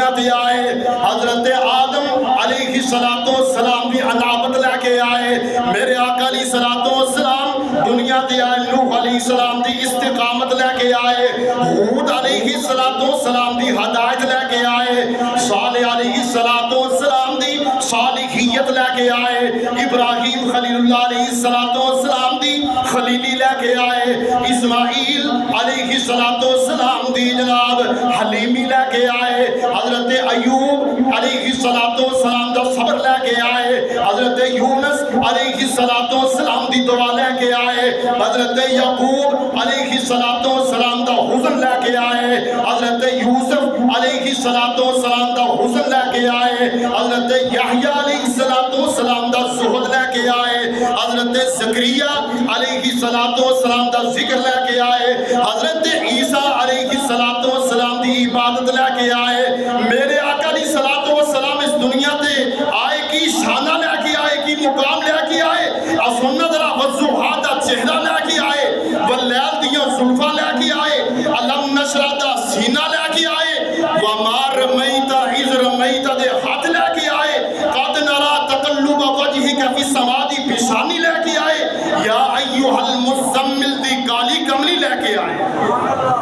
دنیا تے آئے، حضرت آدم علیہ السلام دی عنابت لے کے آئے، میرے آقا علیہ السلام دنیا تے آئے، نوح علیہ السلام دی استقامت لے کے آئے، ہود علیہ السلام دی ہدایت لے کے آئے، صالح علیہ السلام دی صالحیت لے کے آئے، ابراہیم خلیل اللہ علیہ السلام دی خلیلی لے کے آئے، اسماعیل علیہ السلام دی جناب حلیمی لے کے آئے، حضرت ایوب علیہ السلام دا صبر لے کے آئے، حضرت یونس علیہ السلام دی دعا لے کے آئے، حضرت یعقوب علیہ السلام دا حزن لے کے آئے، حضرت یوسف علیہ السلام دا حزن لے کے آئے، حضرت یحییٰ علیہ السلام دا زہد لے کے آئے، حضرت زکریا علیہ السلام دا ذکر لے کے آئے، حضرت عیسیٰ علیہ السلام دی عبادت لے کے آئے، میرے آقا علیہ السلام اس دنیا تے آئے کی شانہ لے کے آئے کی مقام لے کے آئے، سنت ذرا وضوحات دا چہرہ لے کے آئے، واللیل دیاں زلفہ لے